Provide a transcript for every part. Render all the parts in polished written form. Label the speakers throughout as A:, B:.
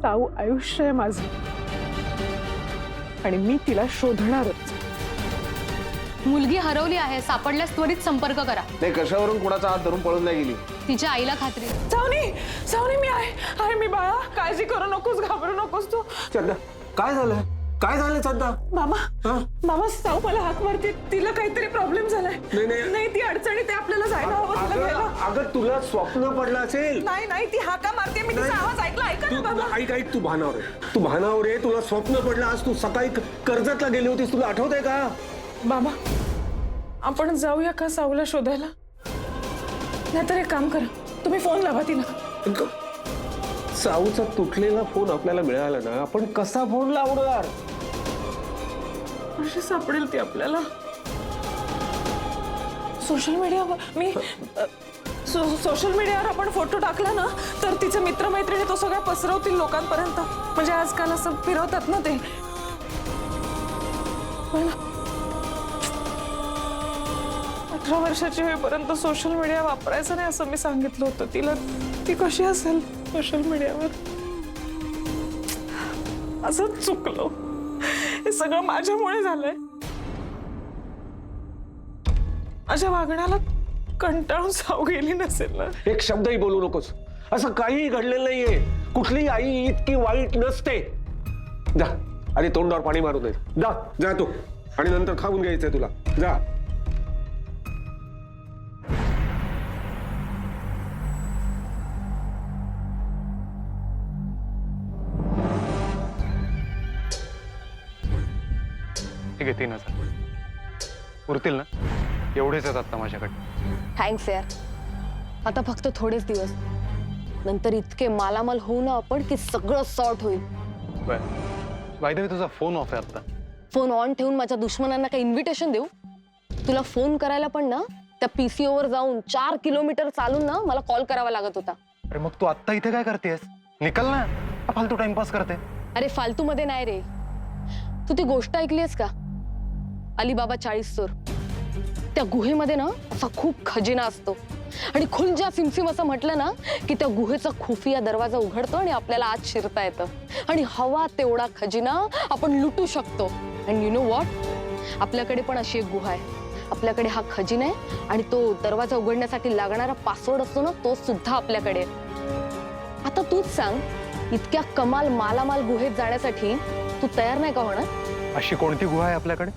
A: Tau आयुष्य आहे माझं आणि मी तिला शोधणारच.
B: मुलगी हरवली आहे, सापडल्यास त्वरित संपर्क करा.
C: नाही कशावरून कुणाचा हात धरून पळून नाही गेली.
B: तिच्या आईला खात्री.
A: सावनी मी आहे मी बाळा, काळजी करू नकोस, घाबरू नकोस तू.
C: चंदा काय झालं, काय झालं चंदा?
A: मामा साऊ मला हाक मारते, तिला काहीतरी प्रॉब्लेम झालाय. नाही ती अडचणीत आहे, आपल्याला जायला हवं तिला घ्यायला.
C: अगं तुला स्वप्न पडलं असेल.
A: नाही ती हाका मारते, मी तिचा आवाज ऐकला. ऐका ना बाबा.
C: ऐक तू भानावर आहे, तुला स्वप्न पडलं. आज तू सकाळी कर्जतला गेली होतीस, तुला आठवतंय का?
A: बाबा आपण जाऊया का साऊला शोधायला? नाहीतर एक काम करा, तुम्ही फोन लावा तिला.
C: साऊचा तुटलेला फोन आपल्याला मिळाला ना, आपण कसा फोन लावणार?
A: कशी सापडेल ती आपल्याला? सोशल मीडियावर आपण फोटो टाकला ना, तर तिचे मित्रमैत्रिणी तो सगळा पसरवतील लोकांपर्यंत. म्हणजे आजकाल असं फिरवतात ना ते. 18 वर्षाची होईपर्यंत सोशल मीडिया वापरायचं नाही असं मी सांगितलं होतं तिला. ती कशी असेल सोशल मीडियावर? असंच चुकलो, हे सगळं माझ्यामुळे झालंय. माझ्या वागण्याला कंटाळून साऊ गेली नसेल ना?
C: एक शब्दही बोलू नकोस. असं काही घडलेलं नाहीये. कुठली आई इतकी वाईट नसते. जा आणि तोंडावर पाणी मारू नये. जा तू, आणि नंतर खाऊन घ्यायचंय तुला. जा.
D: ठीक आहे, 3000 उरतील ना? एवढेच आहेत आता माझ्याकडे.
B: थँक्स यार. आता फक्त थोडेच दिवस, नंतर इतके मालामाल होऊ ना आपण की सगळं सॉर्ट होईल.
D: बाय द वे तुझा फोन ऑफ आहे आता.
B: फोन ऑन ठेवून माझ्या दुश्मनांना काही इन्व्हिटेशन देऊ? तुला फोन करायला पण ना त्या PCO वर जाऊन 4 किलोमीटर चालून ना मला कॉल करावा लागत होता.
D: अरे मग तू आत्ता इथे काय करतेस? निकल ना, फालतू टाइमपास करते.
B: अरे फालतू मध्ये नाही रे. तू ती गोष्ट ऐकलीस का? अलीबाबा 40 चोर. त्या गुहेमध्ये ना असा खूप खजिना असतो आणि खुलजा सिमसिम असं म्हटलं ना की त्या गुहेचा खुफिया दरवाजा उघडतो आणि आपल्याला आत शिरता येतं आणि हवा तेवढा खजिना आपण लुटू शकतो. अँड यू नो व्हॉट, आपल्याकडे पण अशी एक गुहा आहे. आपल्याकडे हा खजिना आहे आणि तो दरवाजा उघडण्यासाठी लागणारा पासवर्ड असतो ना, तो सुद्धा आपल्याकडे. आता तूच सांग, इतक्या कमाल मालामाल गुहेत जाण्यासाठी तू तयार नाही का होणार?
D: अशी कोणती गुहा आहे आपल्याकडे?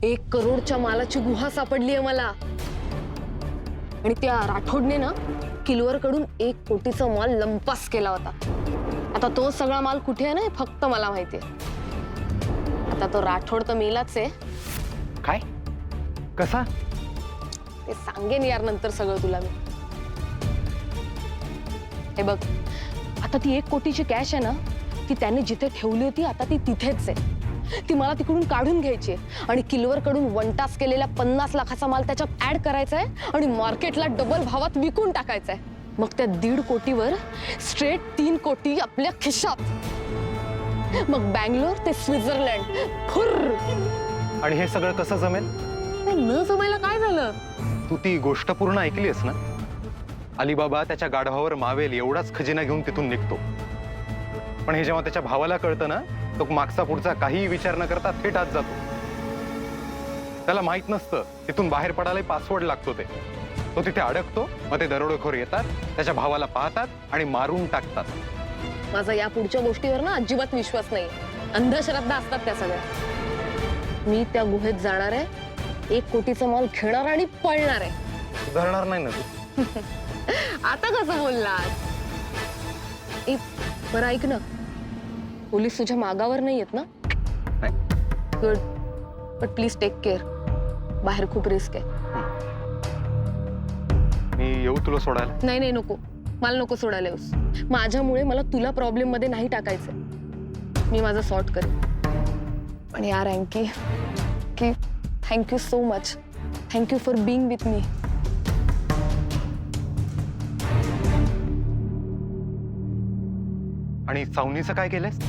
B: 1 करोडच्या मालाची गुहा सापडली आहे मला. आणि त्या राठोडने ना किलवर कडून 1 कोटीचा माल लंपास केला होता. आता तो सगळा माल कुठे आहे ना, फक्त मला माहितीये. आता तो राठोड तर मेलाच आहे.
D: काय? कसा?
B: ते सांगेन यार नंतर सगळं तुला मी. हे बघ, आता ती 1 कोटीची कॅश आहे ना, ती त्याने जिथे ठेवली होती आता ती तिथेच आहे. ती मला तिकडून काढून घ्यायची आणि किलवर कडून वनटास केलेला 50 लाखाचा माल त्याच्यात ऍड करायचा आहे आणि मार्केटला डबल भावात विकून टाकायचा आहे. मग त्या 1.5 कोटीवर स्ट्रेट 3 कोटी आपल्या खिशात. मग बँगलोर ते स्वित्झर्लंड फुर्र.
D: आणि हे सगळं कसं जमेल?
B: न जमायला काय झालं?
D: तू ती गोष्ट पूर्ण ऐकलीस ना? अलीबाबा त्याच्या गाढवावर मावेल एवढाच खजिना घेऊन तिथून निघतो. पण हे जेव्हा त्याच्या भावाला कळतं ना, तो मागचा पुढचा काहीही विचार न करता थेट आत जातो. त्याला माहित नसतं तिथून बाहेर पडायला पासवर्ड लागतो. तो तिथे अडकतो. मग ते दरोडेखोर येतात, त्याच्या भावाला पाहतात आणि मारून टाकतात.
B: माझा या पुढच्या गोष्टीवर ना अजिबात विश्वास नाही. अंधश्रद्धा असतात त्या सगळ्या. मी त्या गुहेत जाणार आहे, 1 कोटीचा माल घेणार आणि पळणार आहे.
D: सुधारणार नाही ना तू?
B: आता कसं बोललास? बरं ऐक ना, पोलीस तुझ्या मागावर नाही येत ना? Good. But please take care. बाहेर खूप रिस्क आहे.
D: मी येऊ तुला सोडायला?
B: नाही नको, मला नको सोडायला येऊस. माझ्यामुळे मला तुला प्रॉब्लेम मध्ये नाही टाकायचं. मी माझं सॉर्ट करेन. पण यार अँकी, की thank you so much. Thank you for being with me.
D: आणि सावनीचं काय केलंस?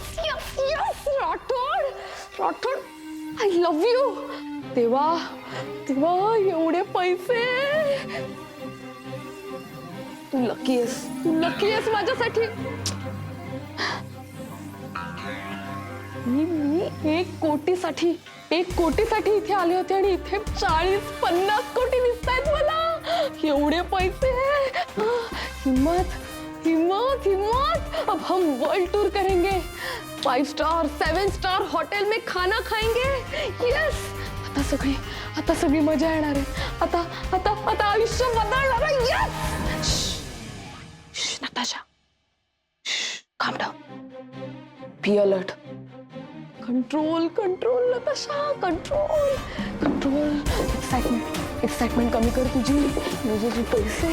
B: Yes yes yes Rathod Rathod I love you. तेव्हा तेव्हा एवढे पैसे. तू लकी आहेस माझ्यासाठी. मी 1 कोटीसाठी इथे आले होते आणि इथे 40-50 कोटी दिसतायत मला. एवढे पैसे. हिम्मत हिम्मत हिम्मत. अब हम वर्ल्ड टूर करेंगे. 5 स्टार 7 स्टार होटल में खाना खाएंगे. यस. आता सगळी मजा येणार आहे. आता आयुष्य बदलणार आहे. Yes. Natasha, calm down. Be alert. Control, Natasha, control. Excitement कमी कर तुझी. तुझे पैसे.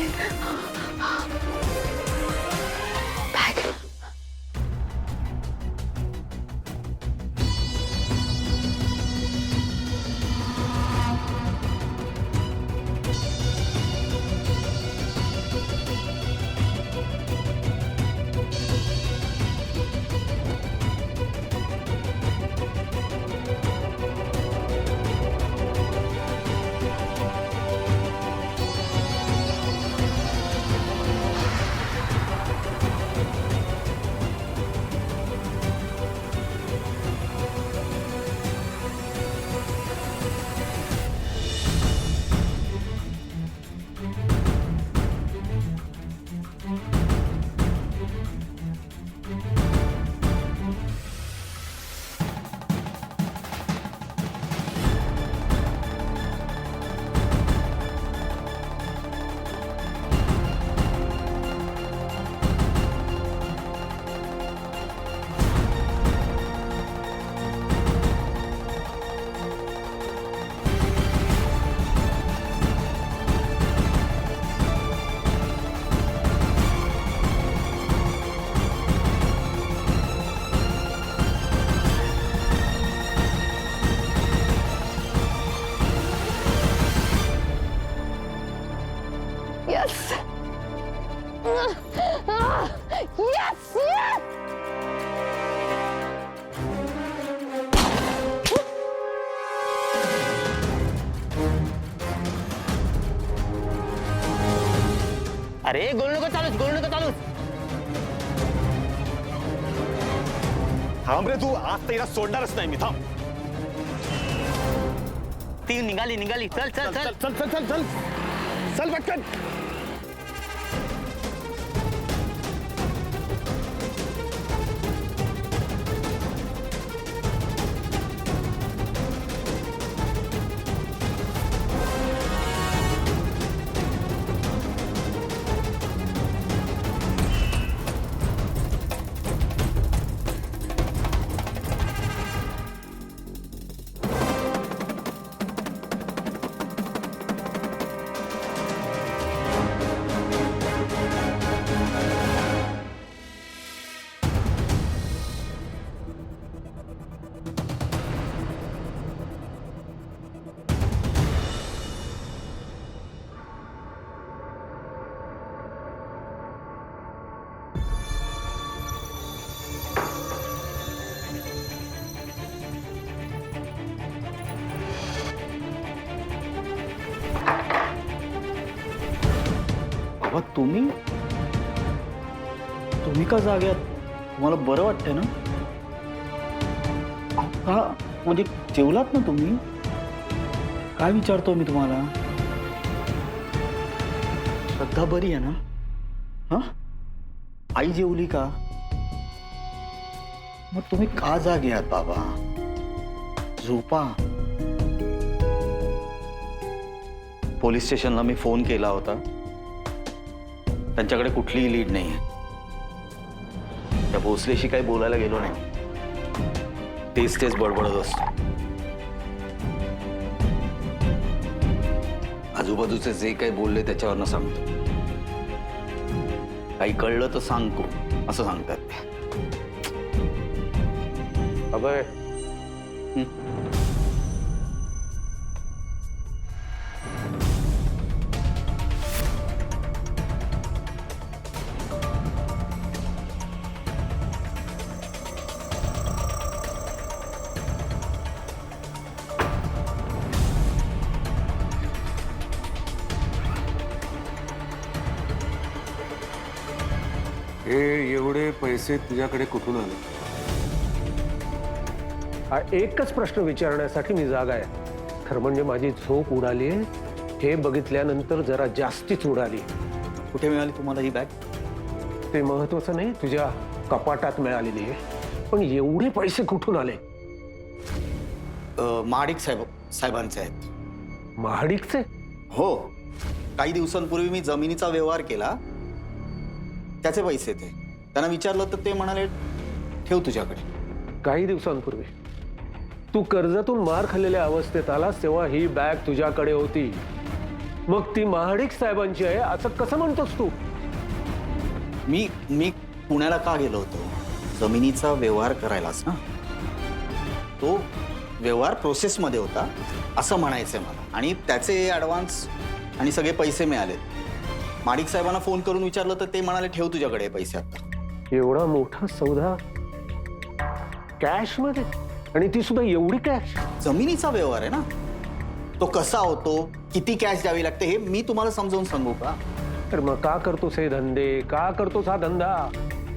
B: Bag. Yes. Yes. Yes.
E: अरे गोल नको चालूच.
F: थांब रे तू. आज तर हिला सोडणारच नाही मी. थांब.
E: ती निघाली. चल
F: चल पटकन.
G: बाबा तुम्ही का जाग्यात? तुम्हाला बरं वाटतंय ना? का म्हणजे जेवलात ना तुम्ही? काय विचारतो मी तुम्हाला? श्रद्धा बरी आहे ना? हा, आई जेवली का? मग तुम्ही का जागे आहात बाबा? झोपा. पोलीस स्टेशनला मी फोन केला होता. त्यांच्याकडे कुठलीही लीड नाही आहे. त्या भोसलेशी काही बोलायला गेलो नाही. तेच बडबडत असतो. आजूबाजूचे जे काही बोलले त्याच्यावरनं सांगतो. काही कळलं तर सांगतो असं सांगतात ते.
C: अभय, हे एवढे पैसे तुझ्याकडे कुठून आले? हा एकच प्रश्न विचारण्यासाठी मी जागा आहे. खरं म्हणजे माझी झोप उडाली हे बघितल्यानंतर जरा जास्तीच उडाली.
G: कुठे मिळाली तुम्हाला ही बॅग?
C: ते महत्वाचं नाही, तुझ्या कपाटात मिळालेली आहे. पण एवढे पैसे कुठून आले?
G: महाडिक साहेबांचे आहेत.
C: महाडिकचे?
G: हो, काही दिवसांपूर्वी मी जमिनीचा व्यवहार केला, त्याचे पैसे ते. त्यांना विचारलं तर ते म्हणाले ठेव तुझ्याकडे.
C: काही दिवसांपूर्वी तू कर्जातून मार खाल्लेल्या अवस्थेत आलास तेव्हा ही बॅग तुझ्याकडे होती. मग ती महाडिक साहेबांची आहे असं कसं म्हणतोस तू?
G: मी पुण्याला का गेलो होतो? जमिनीचा व्यवहार करायलाच ना. तो व्यवहार प्रोसेसमध्ये होता असं म्हणायचंय मला. आणि त्याचे ॲडव्हान्स आणि सगळे पैसे मिळाले. माडिक साहेबांना फोन करून विचारलं तर ते म्हणाले ठेव तुझ्याकडे पैसे आता.
C: एवढा मोठा सौदा कॅश मध्ये, आणि ती सुद्धा एवढी कॅश?
G: जमिनीचा व्यवहार आहे ना, तो कसा होतो, किती कॅश द्यावी लागते हे मी तुम्हाला समजावून सांगू का?
C: तर मग का करतोस हे धंदे? का करतोस हा धंदा?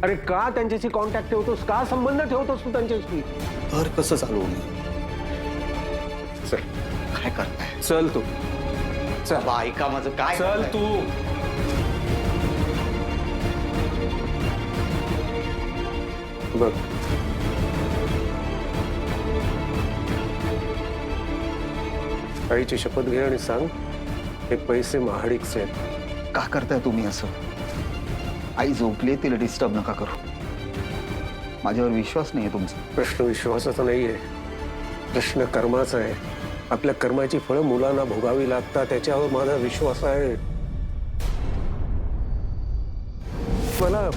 C: अरे का त्यांच्याशी कॉन्टॅक्ट ठेवतोस? का संबंध ठेवतोस तू त्यांच्याशी?
G: घर कसं चालवू मी?
C: चल,
G: काय करताय?
C: चल तू, चल.
G: बाबा ऐका माझं काय
C: चल
G: करताय?
C: तू. बघ, आईची शपथ घे आणि सांग हे पैसे महाडिकचे आहेत.
G: का करताय तुम्ही असं? आई झोपली, तिला डिस्टर्ब नका करू. माझ्यावर विश्वास नाहीये तुमचा.
C: प्रश्न विश्वासाचा नाहीये, प्रश्न कर्माचा आहे. आपल्या कर्माची फळं मुलांना भोगावी लागतात, त्याच्यावर माझा विश्वास आहे. मला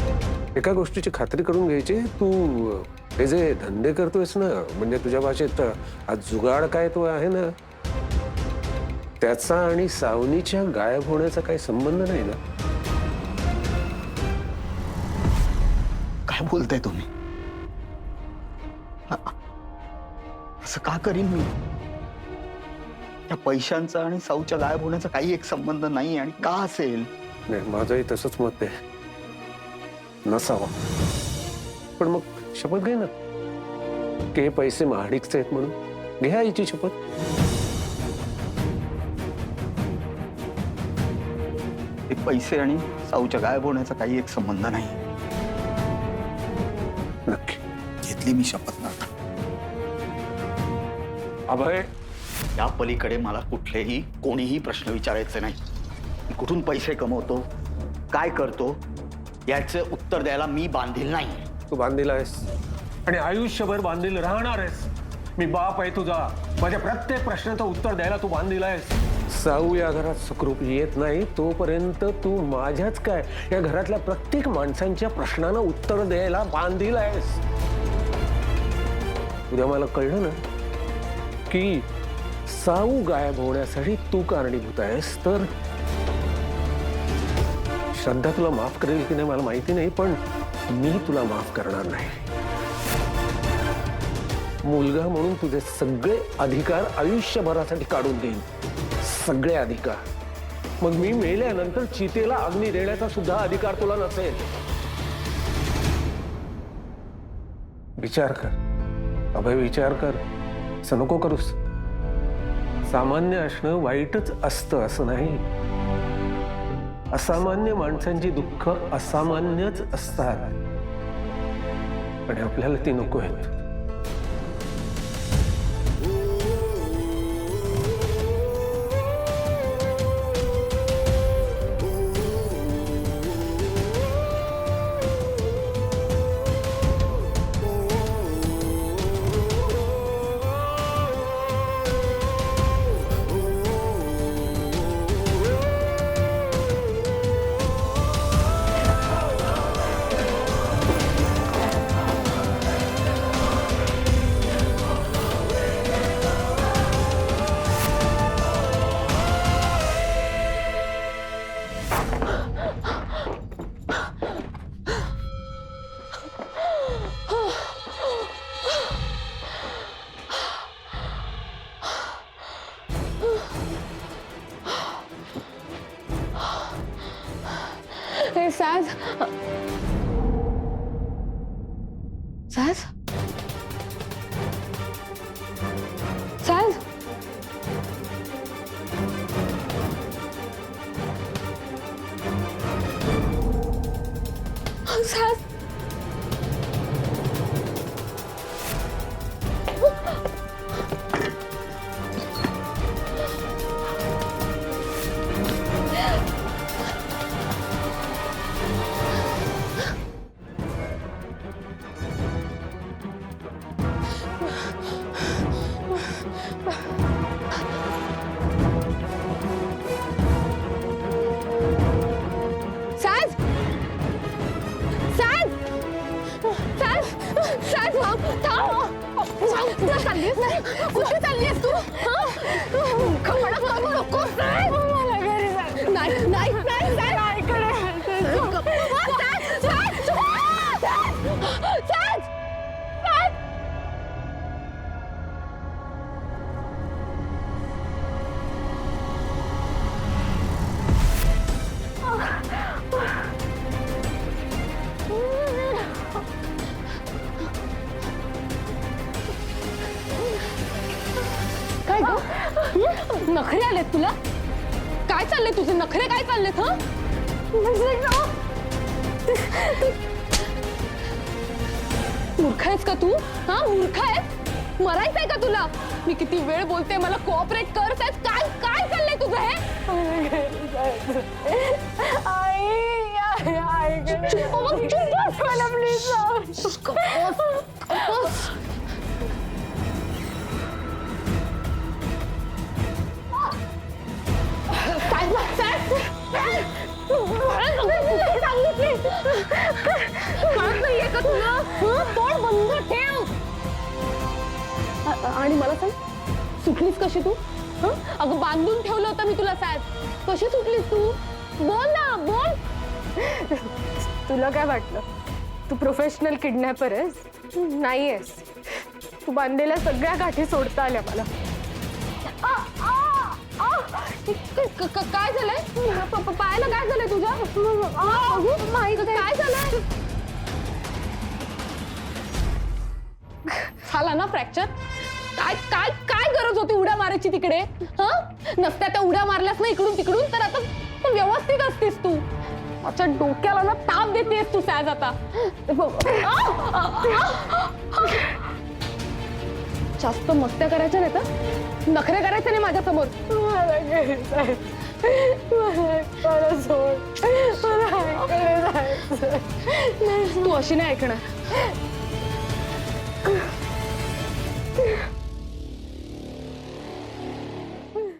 C: एका गोष्टीची खात्री करून घ्यायची, तू हे जे धंदे करतोयस ना, म्हणजे तुझ्या भाषेत हा जुगाड काय तो आहे ना, त्याचा आणि सावनीच्या गायब होण्याचा काही संबंध नाही ना?
G: काय बोलताय तुम्ही? असं का करीन मी? त्या पैशांचा आणि साऊच्या गायब होण्याचा काही एक संबंध नाही. आणि का असेल?
C: नाही, माझंही तसंच मत आहे, नसावा. पण मग शपथ घे ना की हे पैसे महाडिकचे आहेत म्हणून. घे आईची शपथ.
G: ते पैसे आणि साऊच्या गायब होण्याचा काही एक संबंध नाही.
C: नक्की
G: घेतली मी शपथ ना.
C: अभय,
G: या पलीकडे मला कुठलेही कोणीही प्रश्न विचारायचे नाही. मी कुठून पैसे कमवतो, काय करतो, याचे उत्तर द्यायला मी बांधील नाही.
C: तू बांधील आहेस आणि आयुष्यभर बांधील राहणार आहेस. मी बाप आहे तुझा, माझ्या प्रत्येक प्रश्नाचं उत्तर द्यायला तू बांधील आहेस. साऊ या घरात सुखरूप येत नाही तोपर्यंत तू माझ्याच काय, या घरातल्या प्रत्येक माणसांच्या प्रश्नांना उत्तर द्यायला बांधील आहेस. उद्या मला कळलं ना की साऊ गायब होण्यासाठी तू कारणीभूत आहेस, तर श्रद्धा तुला माफ करेल की नाही मला माहिती नाही, पण मी तुला माफ करणार नाही. मुलगा म्हणून तुझे सगळे अधिकार आयुष्यभरासाठी काढून देईन, सगळे अधिकार. मग मी मेल्यानंतर चितेला अग्नी देण्याचा सुद्धा अधिकार तुला नसेल. विचार कर अभय, विचार कर. असं नको करूस. सामान्य असणं वाईटच असतं असं नाही. असामान्य माणसांची दुःख असामान्यच असतात आणि आपल्याला ती नको आहेत.
B: हे साज साज साज साज साज साज साज साज थांब कुठे चाललीस कुठे चाललीस तू खमडा करू नको मला घरी नाही नाही नाही साज इकडे साज साज साज साज काय ग नखरे आलेत तुला काय चाललंय तुझे नखरे काय चाललेत हा मूर्ख आहेस का तू हा मूर्ख आहेस मरायचंय का तुला मी किती वेळ बोलते मला कोऑपरेट कर काय काय चाललंय तुझं हे आणि मला सांग सुटलीस कशी तू अगं बांधून ठेवलं होतं मी तुला साहेब कशी सुटलीस तू बोल ना बोल तुला काय वाटलं तू प्रोफेशनल किडनॅपर आहेस नाहीयेस तू बांधलेल्या सगळ्या गाठी सोडता आल्या मला काय झालंय पायाला काय झालंय तुझ्या काय झालंय झाला ना फ्रॅक्चर काय काय काय गरज होती उड्या मारायची तिकडे हा नसत्या त्या उड्या मारल्यास ना इकडून तिकडून तर आता व्यवस्थित असतीस तू माझ्या डोक्याला ना ताप देतेस तू सॅज आता जास्त मस्त्या करायच्या नाही तर नखरे करायचे नाही माझ्या समोर तू अशी नाही ऐकणार